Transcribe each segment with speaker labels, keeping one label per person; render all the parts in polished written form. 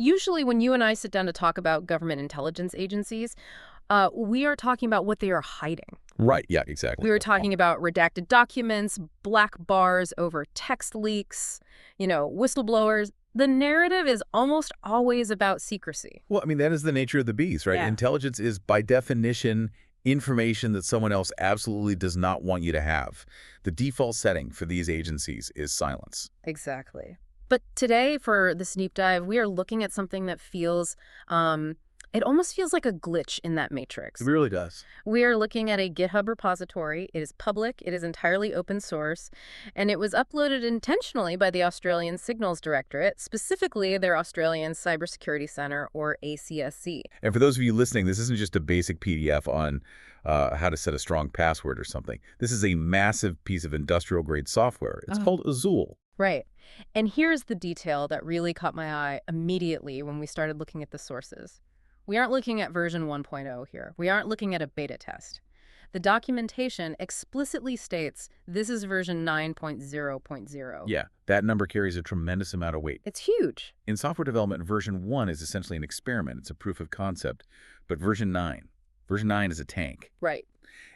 Speaker 1: Usually when you and I sit down to talk about government intelligence agencies, we are talking about what they are hiding.
Speaker 2: Right, yeah, exactly.
Speaker 1: We were talking about redacted documents, black bars over text leaks, whistleblowers. The narrative is almost always about secrecy.
Speaker 2: Well, I mean, that is the nature of the beast, right?
Speaker 1: Yeah.
Speaker 2: Intelligence is, by definition, information that someone else absolutely does not want you to have. The default setting for these agencies is silence.
Speaker 1: Exactly. But today, for this deep dive, we are looking at something that it almost feels like a glitch in that matrix.
Speaker 2: It really does.
Speaker 1: We are looking at a GitHub repository. It is public, it is entirely open source, and it was uploaded intentionally by the Australian Signals Directorate, specifically their Australian Cybersecurity Centre, or ACSC.
Speaker 2: And for those of you listening, this isn't just a basic PDF on how to set a strong password or something. This is a massive piece of industrial-grade software. It's called Azul.
Speaker 1: Right. And here's the detail that really caught my eye immediately when we started looking at the sources. We aren't looking at version 1.0 here. We aren't looking at a beta test. The documentation explicitly states this is version 9.0.0.
Speaker 2: Yeah, that number carries a tremendous amount of weight.
Speaker 1: It's huge.
Speaker 2: In software development, version 1 is essentially an experiment. It's a proof of concept. But version 9 is a tank.
Speaker 1: Right.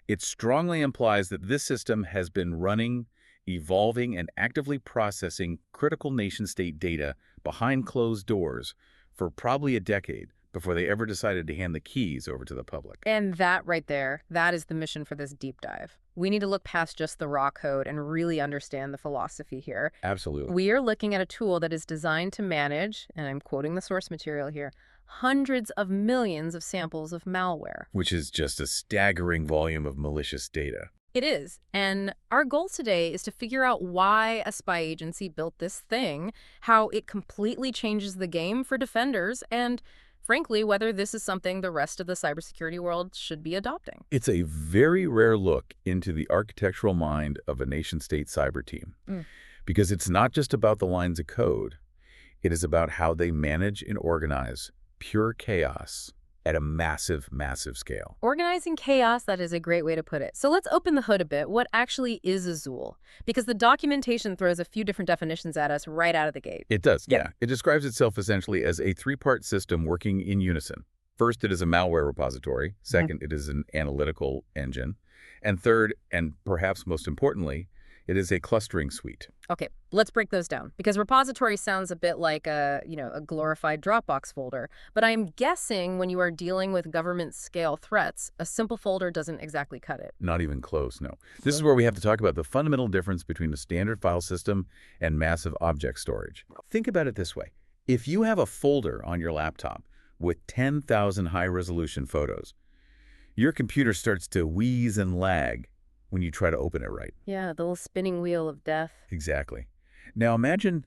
Speaker 2: It strongly implies that this system has been running, evolving, and actively processing critical nation-state data behind closed doors for probably a decade before they ever decided to hand the keys over to the public.
Speaker 1: And that right there, that is the mission for this deep dive. We need to look past just the raw code and really understand the philosophy here.
Speaker 2: Absolutely.
Speaker 1: We are looking at a tool that is designed to manage, and I'm quoting the source material here, hundreds of millions of samples of malware.
Speaker 2: Which is just a staggering volume of malicious data.
Speaker 1: It is. And our goal today is to figure out why a spy agency built this thing, how it completely changes the game for defenders, and frankly, whether this is something the rest of the cybersecurity world should be adopting.
Speaker 2: It's a very rare look into the architectural mind of a nation-state cyber team. Because it's not just about the lines of code. It is about how they manage and organize pure chaos at a massive, massive scale.
Speaker 1: Organizing chaos, that is a great way to put it. So let's open the hood a bit. What actually is Azul? Because the documentation throws a few different definitions at us right out of the gate.
Speaker 2: It does, yeah. It describes itself essentially as a three-part system working in unison. First, it is a malware repository. Second, it is an analytical engine. And third, and perhaps most importantly, it is a clustering suite.
Speaker 1: Okay, let's break those down, because repository sounds a bit like a glorified Dropbox folder. But I'm guessing when you are dealing with government-scale threats, a simple folder doesn't exactly cut it.
Speaker 2: Not even close, no. This is where we have to talk about the fundamental difference between a standard file system and massive object storage. Think about it this way. If you have a folder on your laptop with 10,000 high-resolution photos, your computer starts to wheeze and lag when you try to open it right.
Speaker 1: Yeah, the little spinning wheel of death.
Speaker 2: Exactly. Now imagine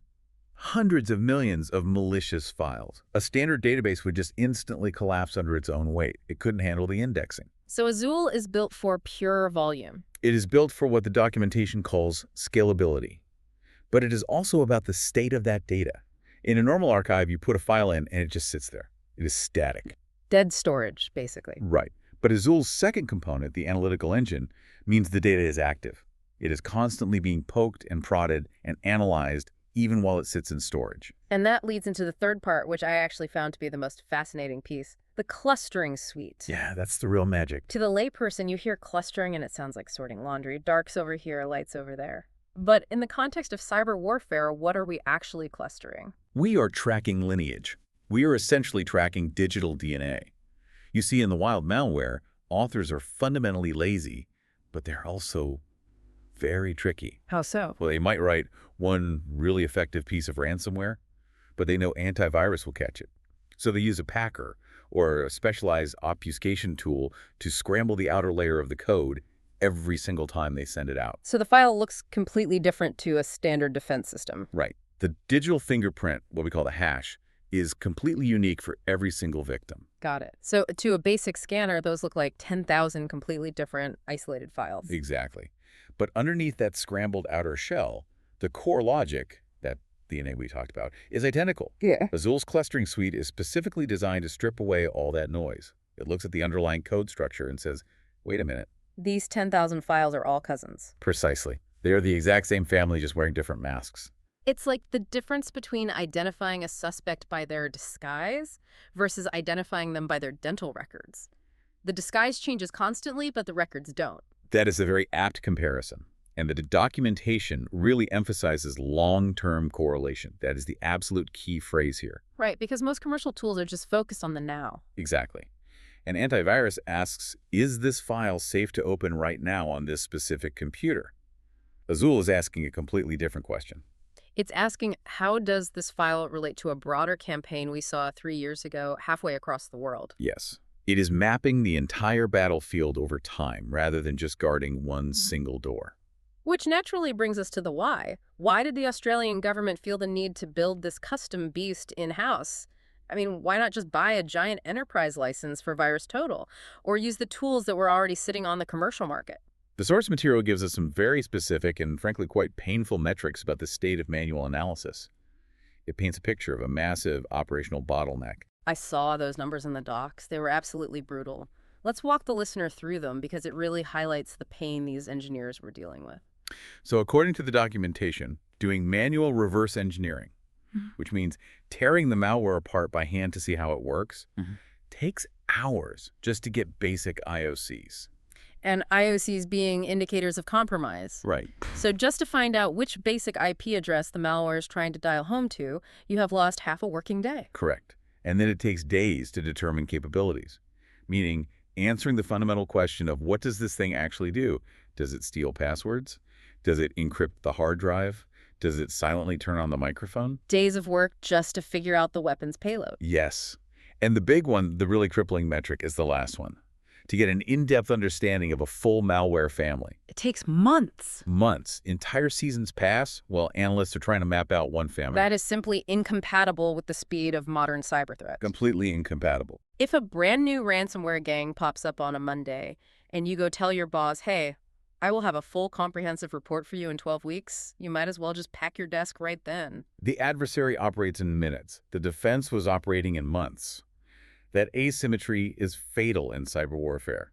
Speaker 2: hundreds of millions of malicious files. A standard database would just instantly collapse under its own weight. It couldn't handle the indexing.
Speaker 1: So Azul is built for pure volume.
Speaker 2: It is built for what the documentation calls scalability. But it is also about the state of that data. In a normal archive, you put a file in and it just sits there. It is static.
Speaker 1: Dead storage, basically.
Speaker 2: Right. But Azul's second component, the analytical engine, means the data is active. It is constantly being poked and prodded and analyzed even while it sits in storage.
Speaker 1: And that leads into the third part, which I actually found to be the most fascinating piece, the clustering suite.
Speaker 2: Yeah, that's the real magic.
Speaker 1: To the layperson, you hear clustering and it sounds like sorting laundry. Dark's over here, light's over there. But in the context of cyber warfare, what are we actually clustering?
Speaker 2: We are tracking lineage. We are essentially tracking digital DNA. You see, in the wild malware, authors are fundamentally lazy, but they're also very tricky.
Speaker 1: How so?
Speaker 2: Well, they might write one really effective piece of ransomware, but they know antivirus will catch it. So they use a packer or a specialized obfuscation tool to scramble the outer layer of the code every single time they send it out.
Speaker 1: So the file looks completely different to a standard defense system.
Speaker 2: Right. The digital fingerprint, what we call the hash, is completely unique for every single victim.
Speaker 1: Got it. So to a basic scanner, those look like 10,000 completely different isolated files.
Speaker 2: Exactly. But underneath that scrambled outer shell, the core logic, that DNA we talked about, is identical.
Speaker 1: Yeah.
Speaker 2: Azul's clustering suite is specifically designed to strip away all that noise. It looks at the underlying code structure and says, wait a minute.
Speaker 1: These 10,000 files are all cousins.
Speaker 2: Precisely. They are the exact same family, just wearing different masks.
Speaker 1: It's like the difference between identifying a suspect by their disguise versus identifying them by their dental records. The disguise changes constantly, but the records don't.
Speaker 2: That is a very apt comparison. And the documentation really emphasizes long-term correlation. That is the absolute key phrase here.
Speaker 1: Right, because most commercial tools are just focused on the now.
Speaker 2: Exactly. And antivirus asks, is this file safe to open right now on this specific computer? Azul is asking a completely different question.
Speaker 1: It's asking, how does this file relate to a broader campaign we saw 3 years ago halfway across the world?
Speaker 2: Yes. It is mapping the entire battlefield over time rather than just guarding one single door.
Speaker 1: Which naturally brings us to the why. Why did the Australian government feel the need to build this custom beast in-house? I mean, why not just buy a giant enterprise license for VirusTotal or use the tools that were already sitting on the commercial market?
Speaker 2: The source material gives us some very specific and frankly quite painful metrics about the state of manual analysis. It paints a picture of a massive operational bottleneck.
Speaker 1: I saw those numbers in the docs. They were absolutely brutal. Let's walk the listener through them because it really highlights the pain these engineers were dealing with.
Speaker 2: So according to the documentation, doing manual reverse engineering, which means tearing the malware apart by hand to see how it works, takes hours just to get basic IOCs.
Speaker 1: And IOCs being indicators of compromise.
Speaker 2: Right.
Speaker 1: So just to find out which basic IP address the malware is trying to dial home to, you have lost half a working day.
Speaker 2: Correct. And then it takes days to determine capabilities, meaning answering the fundamental question of what does this thing actually do? Does it steal passwords? Does it encrypt the hard drive? Does it silently turn on the microphone?
Speaker 1: Days of work just to figure out the weapon's payload.
Speaker 2: Yes. And the big one, the really crippling metric, is the last one. To get an in-depth understanding of a full malware family.
Speaker 1: It takes months.
Speaker 2: Months. Entire seasons pass while analysts are trying to map out one family.
Speaker 1: That is simply incompatible with the speed of modern cyber threats.
Speaker 2: Completely incompatible.
Speaker 1: If a brand new ransomware gang pops up on a Monday and you go tell your boss, hey, I will have a full comprehensive report for you in 12 weeks, you might as well just pack your desk right then.
Speaker 2: The adversary operates in minutes. The defense was operating in months. That asymmetry is fatal in cyber warfare.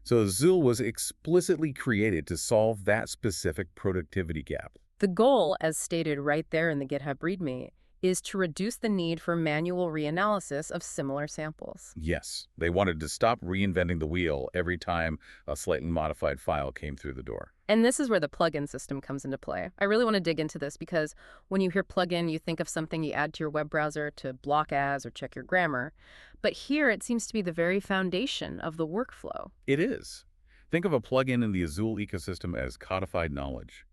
Speaker 2: So Azul was explicitly created to solve that specific productivity gap.
Speaker 1: The goal, as stated right there in the GitHub README, is to reduce the need for manual reanalysis of similar samples.
Speaker 2: Yes, they wanted to stop reinventing the wheel every time a slightly modified file came through the door.
Speaker 1: And this is where the plugin system comes into play. I really want to dig into this because when you hear plugin, you think of something you add to your web browser to block ads or check your grammar. But here it seems to be the very foundation of the workflow.
Speaker 2: It is. Think of a plugin in the Azul ecosystem as codified knowledge.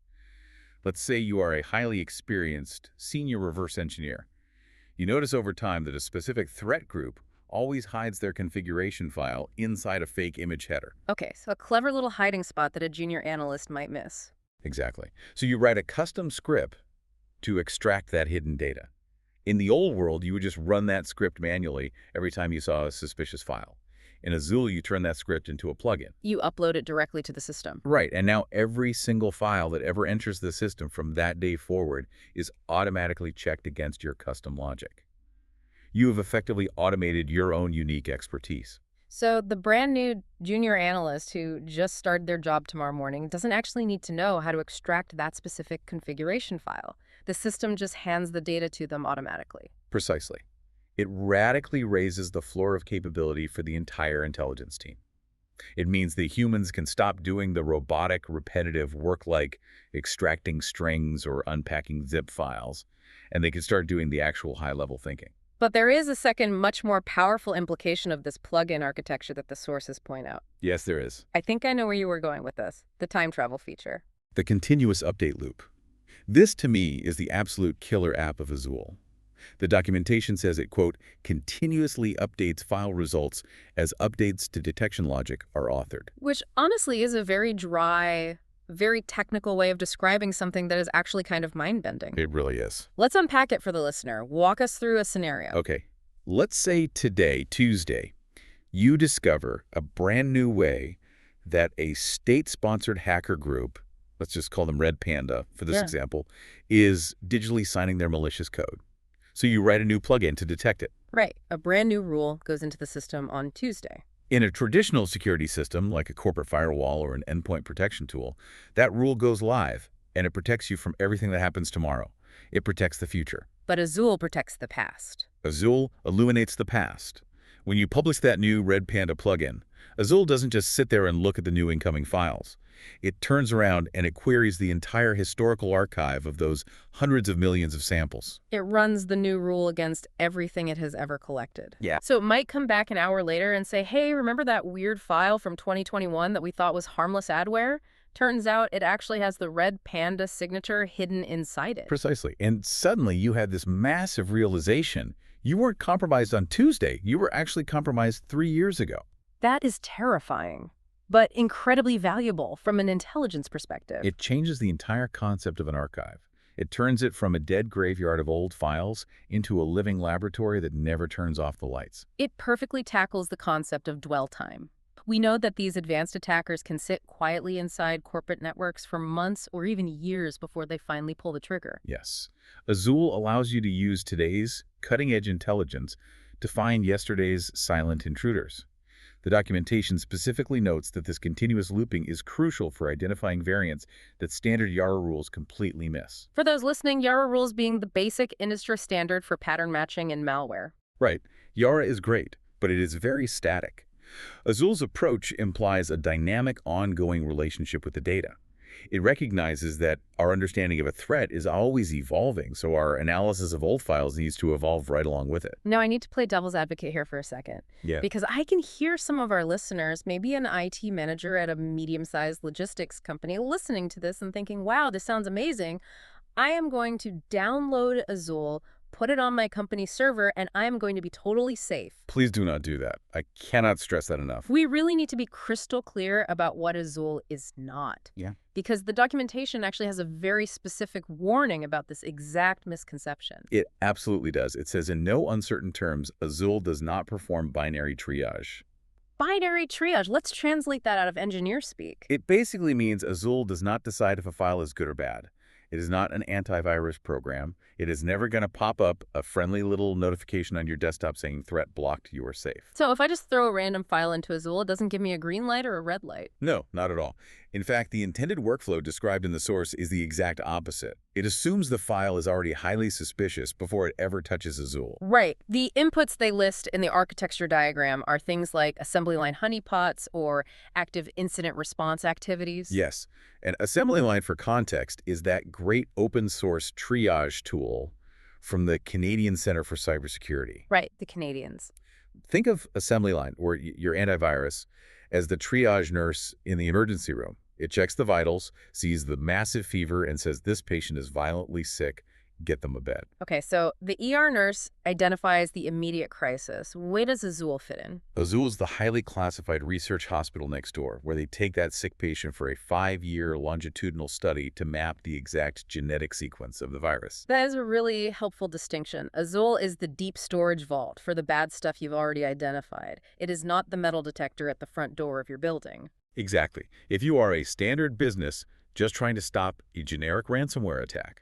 Speaker 2: Let's say you are a highly experienced senior reverse engineer. You notice over time that a specific threat group always hides their configuration file inside a fake image header.
Speaker 1: Okay, so a clever little hiding spot that a junior analyst might miss.
Speaker 2: Exactly. So you write a custom script to extract that hidden data. In the old world, you would just run that script manually every time you saw a suspicious file. In Azul, you turn that script into a plugin.
Speaker 1: You upload it directly to the system.
Speaker 2: Right, and now every single file that ever enters the system from that day forward is automatically checked against your custom logic. You have effectively automated your own unique expertise.
Speaker 1: So the brand new junior analyst who just started their job tomorrow morning doesn't actually need to know how to extract that specific configuration file. The system just hands the data to them automatically.
Speaker 2: Precisely. It radically raises the floor of capability for the entire intelligence team. It means that humans can stop doing the robotic, repetitive work like extracting strings or unpacking zip files, and they can start doing the actual high-level thinking.
Speaker 1: But there is a second, much more powerful implication of this plugin architecture that the sources point out.
Speaker 2: Yes, there is.
Speaker 1: I think I know where you were going with this, the time travel feature.
Speaker 2: The continuous update loop. This, to me, is the absolute killer app of Azul. The documentation says it, quote, continuously updates file results as updates to detection logic are authored.
Speaker 1: Which honestly is a very dry, very technical way of describing something that is actually kind of mind-bending.
Speaker 2: It really is.
Speaker 1: Let's unpack it for the listener. Walk us through a scenario.
Speaker 2: Okay. Let's say today, Tuesday, you discover a brand new way that a state-sponsored hacker group, let's just call them Red Panda for this example, is digitally signing their malicious code. So you write a new plugin to detect it.
Speaker 1: Right. A brand new rule goes into the system on Tuesday.
Speaker 2: In a traditional security system, like a corporate firewall or an endpoint protection tool, that rule goes live, and it protects you from everything that happens tomorrow. It protects the future.
Speaker 1: But Azul protects the past.
Speaker 2: Azul illuminates the past. When you publish that new Red Panda plugin, Azul doesn't just sit there and look at the new incoming files. It turns around and it queries the entire historical archive of those hundreds of millions of samples.
Speaker 1: It runs the new rule against everything it has ever collected.
Speaker 2: Yeah.
Speaker 1: So it might come back an hour later and say, hey, remember that weird file from 2021 that we thought was harmless adware? Turns out it actually has the Red Panda signature hidden inside it.
Speaker 2: Precisely. And suddenly you had this massive realization. You weren't compromised on Tuesday. You were actually compromised 3 years ago.
Speaker 1: That is terrifying, but incredibly valuable from an intelligence perspective.
Speaker 2: It changes the entire concept of an archive. It turns it from a dead graveyard of old files into a living laboratory that never turns off the lights.
Speaker 1: It perfectly tackles the concept of dwell time. We know that these advanced attackers can sit quietly inside corporate networks for months or even years before they finally pull the trigger.
Speaker 2: Yes. Azul allows you to use today's cutting-edge intelligence to find yesterday's silent intruders. The documentation specifically notes that this continuous looping is crucial for identifying variants that standard Yara rules completely miss.
Speaker 1: For those listening, Yara rules being the basic industry standard for pattern matching in malware.
Speaker 2: Right. Yara is great, but it is very static. Azul's approach implies a dynamic, ongoing relationship with the data. It recognizes that our understanding of a threat is always evolving, so our analysis of old files needs to evolve right along with it.
Speaker 1: Now, I need to play devil's advocate here for a second.
Speaker 2: Yeah.
Speaker 1: Because I can hear some of our listeners, maybe an IT manager at a medium-sized logistics company, listening to this and thinking, wow, this sounds amazing. I am going to download Azul, put it on my company server, and I am going to be totally safe.
Speaker 2: Please do not do that. I cannot stress that enough.
Speaker 1: We really need to be crystal clear about what Azul is not.
Speaker 2: Yeah.
Speaker 1: Because the documentation actually has a very specific warning about this exact misconception.
Speaker 2: It absolutely does. It says in no uncertain terms, Azul does not perform binary triage.
Speaker 1: Binary triage. Let's translate that out of engineer speak.
Speaker 2: It basically means Azul does not decide if a file is good or bad. It is not an antivirus program. It is never going to pop up a friendly little notification on your desktop saying threat blocked, you are safe.
Speaker 1: So if I just throw a random file into Azul, it doesn't give me a green light or a red light?
Speaker 2: No, not at all. In fact, the intended workflow described in the source is the exact opposite. It assumes the file is already highly suspicious before it ever touches Azul.
Speaker 1: Right. The inputs they list in the architecture diagram are things like assembly line honeypots or active incident response activities.
Speaker 2: Yes. An assembly line, for context, is that great open source triage tool from the Canadian Centre for Cybersecurity.
Speaker 1: Right, the Canadians.
Speaker 2: Think of assembly line, or your antivirus, as the triage nurse in the emergency room. It checks the vitals, sees the massive fever, and says this patient is violently sick. Get them a bed.
Speaker 1: Okay, so the ER nurse identifies the immediate crisis. Where does Azul fit in?
Speaker 2: Azul is the highly classified research hospital next door, where they take that sick patient for a 5-year longitudinal study to map the exact genetic sequence of the virus.
Speaker 1: That is a really helpful distinction. Azul is the deep storage vault for the bad stuff you've already identified. It is not the metal detector at the front door of your building.
Speaker 2: Exactly. If you are a standard business just trying to stop a generic ransomware attack,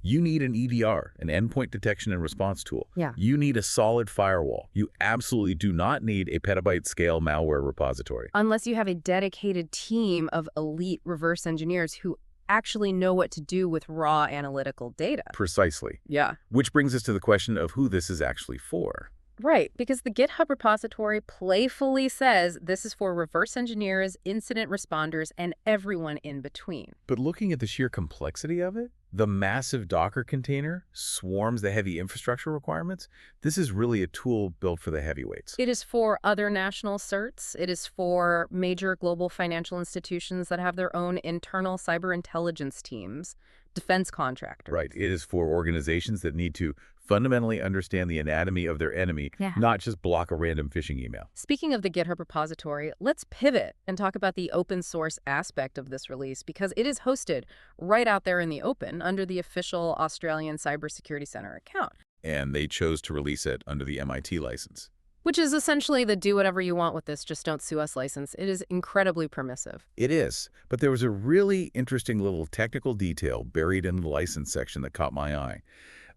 Speaker 2: you need an EDR, an endpoint detection and response tool.
Speaker 1: Yeah.
Speaker 2: You need a solid firewall. You absolutely do not need a petabyte-scale malware repository.
Speaker 1: Unless you have a dedicated team of elite reverse engineers who actually know what to do with raw analytical data.
Speaker 2: Precisely.
Speaker 1: Yeah.
Speaker 2: Which brings us to the question of who this is actually for.
Speaker 1: Right, because the GitHub repository playfully says this is for reverse engineers, incident responders, and everyone in between.
Speaker 2: But looking at the sheer complexity of it, the massive Docker container swarms the heavy infrastructure requirements. This is really a tool built for the heavyweights.
Speaker 1: It is for other national certs. It is for major global financial institutions that have their own internal cyber intelligence teams, defense contractors.
Speaker 2: Right. It is for organizations that need to fundamentally understand the anatomy of their enemy, not just block a random phishing email.
Speaker 1: Speaking of the GitHub repository, let's pivot and talk about the open source aspect of this release, because it is hosted right out there in the open under the official Australian Cybersecurity Center account.
Speaker 2: And they chose to release it under the MIT license.
Speaker 1: Which is essentially the do whatever you want with this, just don't sue us license. It is incredibly permissive.
Speaker 2: It is, but there was a really interesting little technical detail buried in the license section that caught my eye.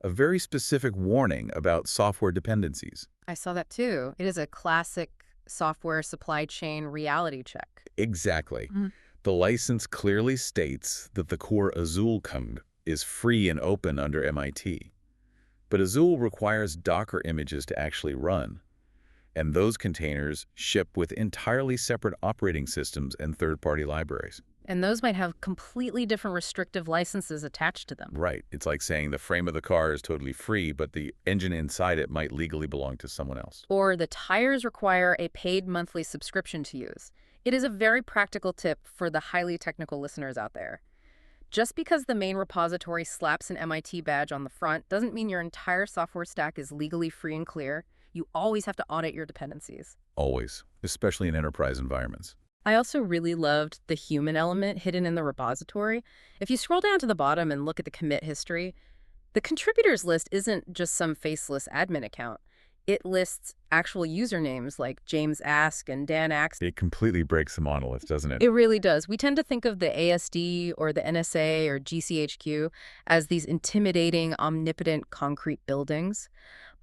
Speaker 2: A very specific warning about software dependencies.
Speaker 1: I saw that too. It is a classic software supply chain reality check.
Speaker 2: Exactly. The license clearly states that the core Azul code is free and open under MIT. But Azul requires Docker images to actually run, and those containers ship with entirely separate operating systems and third-party libraries.
Speaker 1: And those might have completely different restrictive licenses attached to them.
Speaker 2: Right. It's like saying the frame of the car is totally free, but the engine inside it might legally belong to someone else.
Speaker 1: Or the tires require a paid monthly subscription to use. It is a very practical tip for the highly technical listeners out there. Just because the main repository slaps an MIT badge on the front doesn't mean your entire software stack is legally free and clear. You always have to audit your dependencies.
Speaker 2: Always, especially in enterprise environments.
Speaker 1: I also really loved the human element hidden in the repository. If you scroll down to the bottom and look at the commit history, the contributors list isn't just some faceless admin account. It lists actual usernames like James Ask and Dan Axe.
Speaker 2: It completely breaks the monolith, doesn't it?
Speaker 1: It really does. We tend to think of the ASD or the NSA or GCHQ as these intimidating, omnipotent, concrete buildings.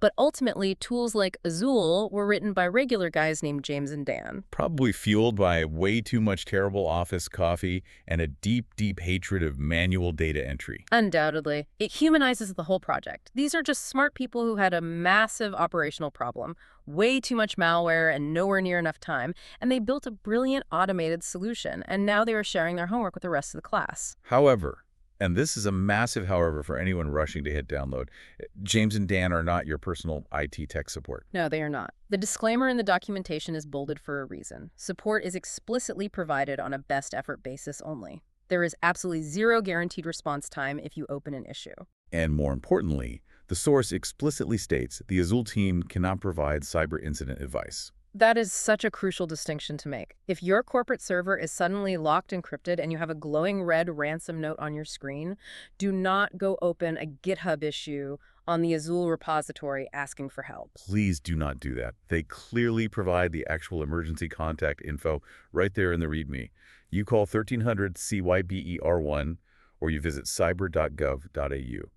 Speaker 1: But ultimately, tools like Azul were written by regular guys named James and Dan.
Speaker 2: Probably fueled by way too much terrible office coffee and a deep, deep hatred of manual data entry.
Speaker 1: Undoubtedly. It humanizes the whole project. These are just smart people who had a massive operational problem, way too much malware and nowhere near enough time, and they built a brilliant automated solution, and now they are sharing their homework with the rest of the class.
Speaker 2: However, and this is a massive however for anyone rushing to hit download, James and Dan are not your personal IT tech support.
Speaker 1: No, they are not. The disclaimer in the documentation is bolded for a reason. Support is explicitly provided on a best effort basis only. There is absolutely zero guaranteed response time if you open an issue.
Speaker 2: And more importantly, the source explicitly states the Azul team cannot provide cyber incident advice.
Speaker 1: That is such a crucial distinction to make. If your corporate server is suddenly locked encrypted and you have a glowing red ransom note on your screen, do not go open a GitHub issue on the Azul repository asking for help.
Speaker 2: Please do not do that. They clearly provide the actual emergency contact info right there in the README. You call 1300-CYBER1 or you visit cyber.gov.au.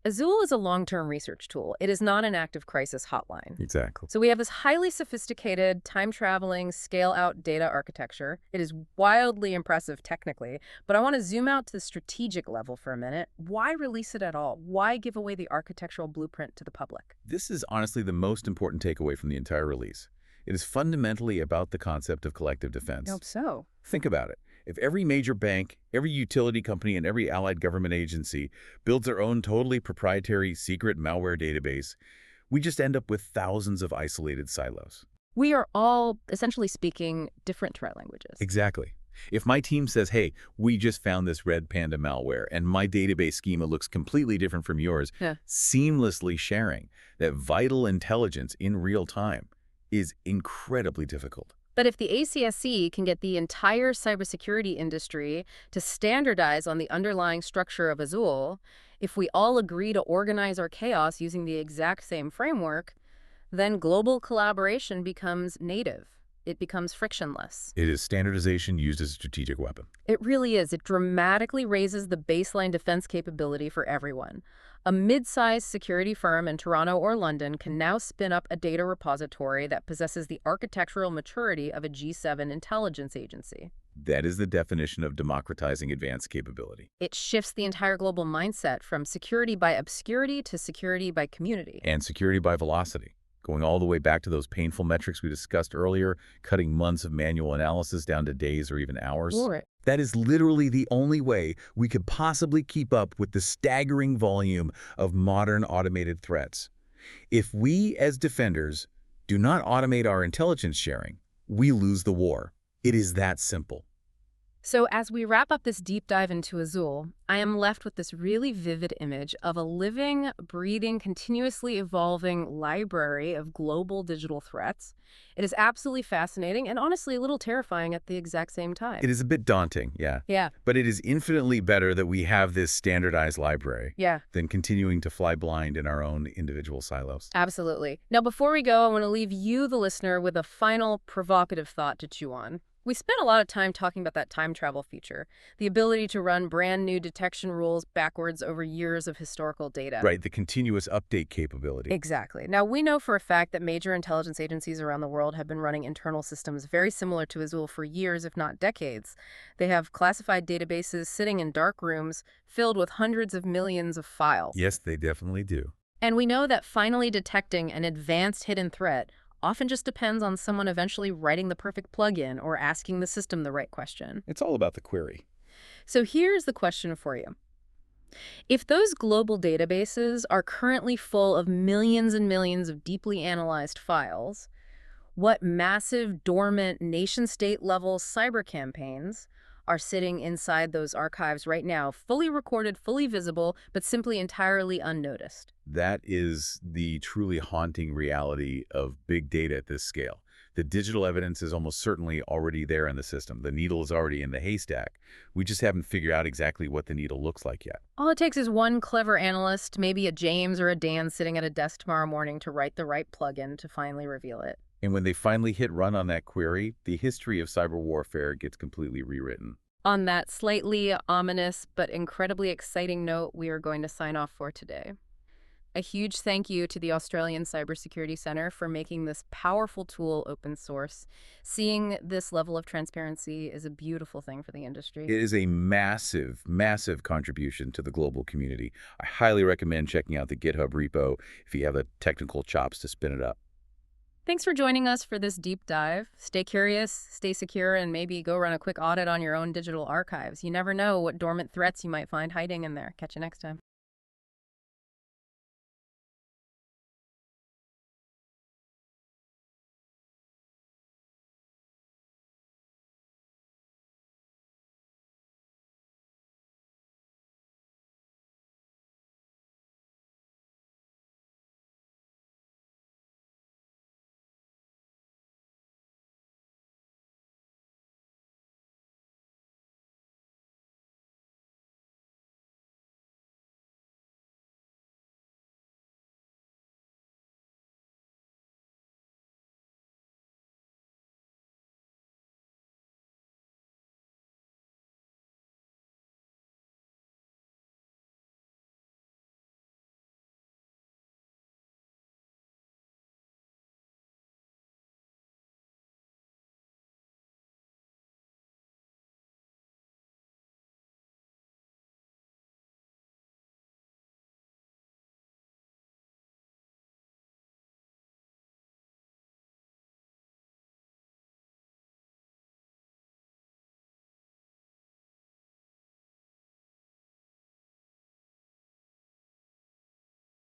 Speaker 1: Azul is a long-term research tool. It is not an active crisis hotline.
Speaker 2: Exactly.
Speaker 1: So we have this highly sophisticated, time-traveling, scale-out data architecture. It is wildly impressive technically, but I want to zoom out to the strategic level for a minute. Why release it at all? Why give away the architectural blueprint to the public?
Speaker 2: This is honestly the most important takeaway from the entire release. It is fundamentally about the concept of collective defense.
Speaker 1: I hope so.
Speaker 2: Think about it. If every major bank, every utility company, and every allied government agency builds their own totally proprietary secret malware database, we just end up with thousands of isolated silos.
Speaker 1: We are all, essentially speaking, different threat languages.
Speaker 2: Exactly. If my team says, hey, we just found this red panda malware and my database schema looks completely different from yours, seamlessly sharing that vital intelligence in real time is incredibly difficult.
Speaker 1: But if the ACSC can get the entire cybersecurity industry to standardize on the underlying structure of Azul, if we all agree to organize our chaos using the exact same framework, then global collaboration becomes native. It becomes frictionless.
Speaker 2: It is standardization used as a strategic weapon.
Speaker 1: It really is. It dramatically raises the baseline defense capability for everyone. A mid-sized security firm in Toronto or London can now spin up a data repository that possesses the architectural maturity of a G7 intelligence agency.
Speaker 2: That is the definition of democratizing advanced capability.
Speaker 1: It shifts the entire global mindset from security by obscurity to security by community.
Speaker 2: And security by velocity. Going all the way back to those painful metrics we discussed earlier, cutting months of manual analysis down to days or even hours.
Speaker 1: Right.
Speaker 2: That is literally the only way we could possibly keep up with the staggering volume of modern automated threats. If we, as defenders, do not automate our intelligence sharing, we lose the war. It is that simple.
Speaker 1: So as we wrap up this deep dive into Azul, I am left with this really vivid image of a living, breathing, continuously evolving library of global digital threats. It is absolutely fascinating and honestly a little terrifying at the exact same time.
Speaker 2: It is a bit daunting, yeah.
Speaker 1: Yeah.
Speaker 2: But it is infinitely better that we have this standardized library
Speaker 1: Yeah.
Speaker 2: than continuing to fly blind in our own individual silos.
Speaker 1: Absolutely. Now, before we go, I want to leave you, the listener, with a final provocative thought to chew on. We spent a lot of time talking about that time travel feature, the ability to run brand new detection rules backwards over years of historical data.
Speaker 2: Right, the continuous update capability.
Speaker 1: Exactly. Now, we know for a fact that major intelligence agencies around the world have been running internal systems very similar to Azul for years, if not decades. They have classified databases sitting in dark rooms filled with hundreds of millions of files.
Speaker 2: Yes, they definitely do.
Speaker 1: And we know that finally detecting an advanced hidden threat often just depends on someone eventually writing the perfect plugin or asking the system the right question.
Speaker 2: It's all about the query.
Speaker 1: So here's the question for you. If those global databases are currently full of millions and millions of deeply analyzed files, what massive, dormant, nation-state level cyber campaigns are sitting inside those archives right now, fully recorded, fully visible, but simply entirely unnoticed?
Speaker 2: That is the truly haunting reality of big data at this scale. The digital evidence is almost certainly already there in the system. The needle is already in the haystack. We just haven't figured out exactly what the needle looks like yet.
Speaker 1: All it takes is one clever analyst, maybe a James or a Dan sitting at a desk tomorrow morning to write the right plugin to finally reveal it.
Speaker 2: And when they finally hit run on that query, the history of cyber warfare gets completely rewritten.
Speaker 1: On that slightly ominous but incredibly exciting note, we are going to sign off for today. A huge thank you to the Australian Cybersecurity Centre for making this powerful tool open source. Seeing this level of transparency is a beautiful thing for the industry.
Speaker 2: It is a massive, massive contribution to the global community. I highly recommend checking out the GitHub repo if you have the technical chops to spin it up.
Speaker 1: Thanks for joining us for this deep dive. Stay curious, stay secure, and maybe go run a quick audit on your own digital archives. You never know what dormant threats you might find hiding in there. Catch you next time.